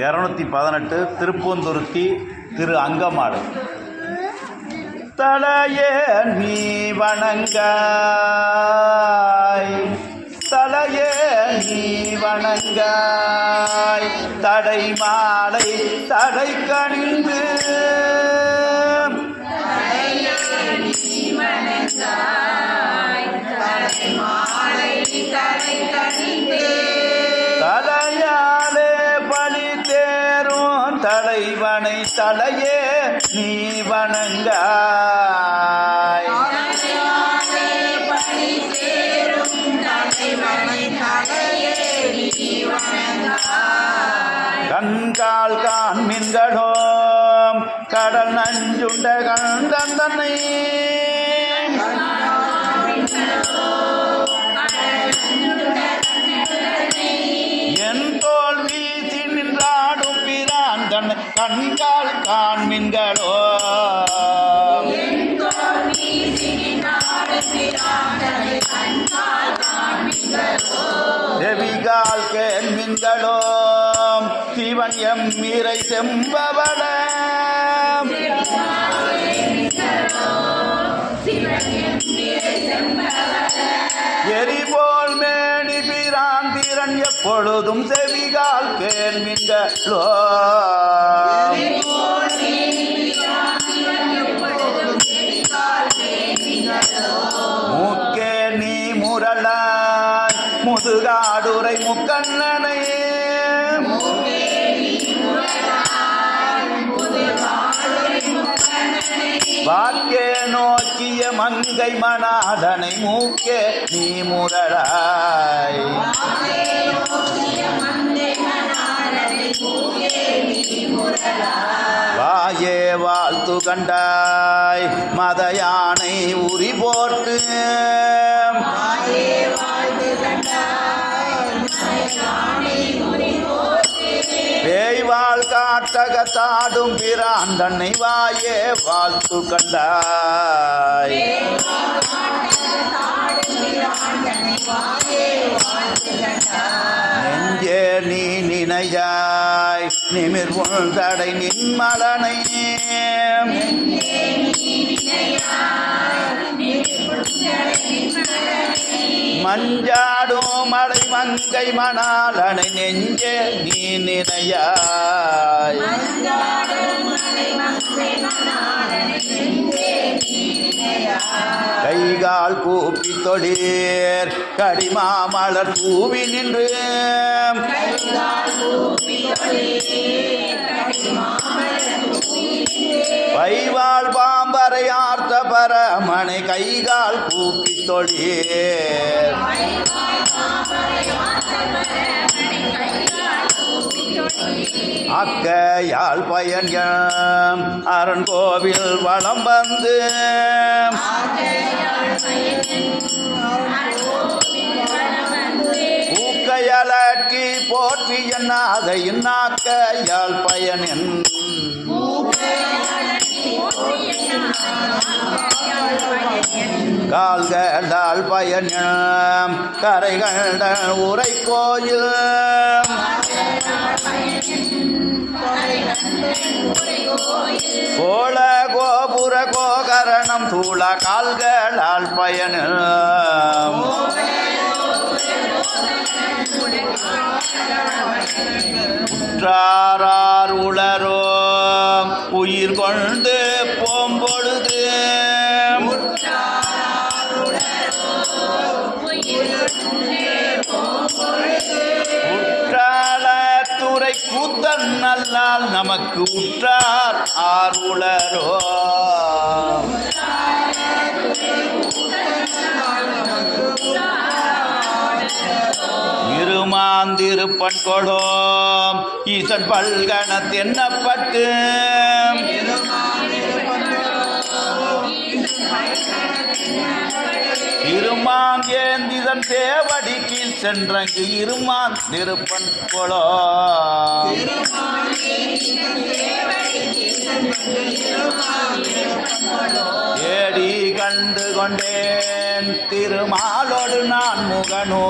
218 திருப்பூந்துருத்தி திரு அங்கமாடு. தலையே நீ வணங்காய், தலையே நீ வணங்காய், தடை மாலை தடை கணிந்து தலையாலே பழி தேரும் தலைவனை தலையே நீ வணங்காய். கண்கால் காண்மின்களோம் கடல் நஞ்சுண்ட கண்டன் தன்னை என் தோல் வீசி நின்றாடும் பிரான் தன்னை கண்கால் காண்மின்களோ செவிகால் கேள்வின்களோம் சிவன் எம் மீரை செம்பவள எரிபோல் மேனி பிரான் திறன் எப்பொழுதும் செவிகால் கேள்வின்களோ மூக்கே நீ முரளாய் முதுகாடுரை முக்கண்ணனை வாக்கே நோக்கிய மங்கை மணாதனை மூக்கே நீ முரளாய் வாயே வாழ்த்து கண்டாய் மத யானை உரி போட்டு பேய்வாள் காட்டகத்தாடும் பிரான் தன்னை வாயே வாழ்த்து கண்டாய். நெஞ்சே நீ நினையாய் நிமிர்வுள் தடை நின்மலனை மஞ்சாடும் மடை மங்கை மணாலனை நெஞ்சே நீ நினையாய். கைகால் கூப்பி தொழீர் கடிமாமலர் பூவி நின்று பைவாள் பாம்பரை ஆர்த்த பரமனை கைகால் கூப்பி தொழீர் அக்கையால் பயன் அரண் கோவில் வளம் வந்து ஊக்கையலற்றி போற்றி என்னாத இன்னாக்கையால் பயனின் கால்களால் பயன் கரைகள் உரை கோயில் கோல கோபுர கோகரணம் தூள கால்களால் பயன் உற்றாரார் உளரோ உயிர் கொண்டு போம்பொழுது உற்றாளத்துறை கூத்தன் நல்லால் நமக்கு உற்றார் ஆர் உளரோ இருமாந்திருப்பன் கொடோம் ஈசன் பல்கண தென்னப்பட்டு இருமான் ஏந்திதன் தேவடி கீழ் சென்றங்கு இருமான் திருப்பன் கொடோ ஏடி கண்டு கொண்டேன் திருமாலோடு நான் முகனோ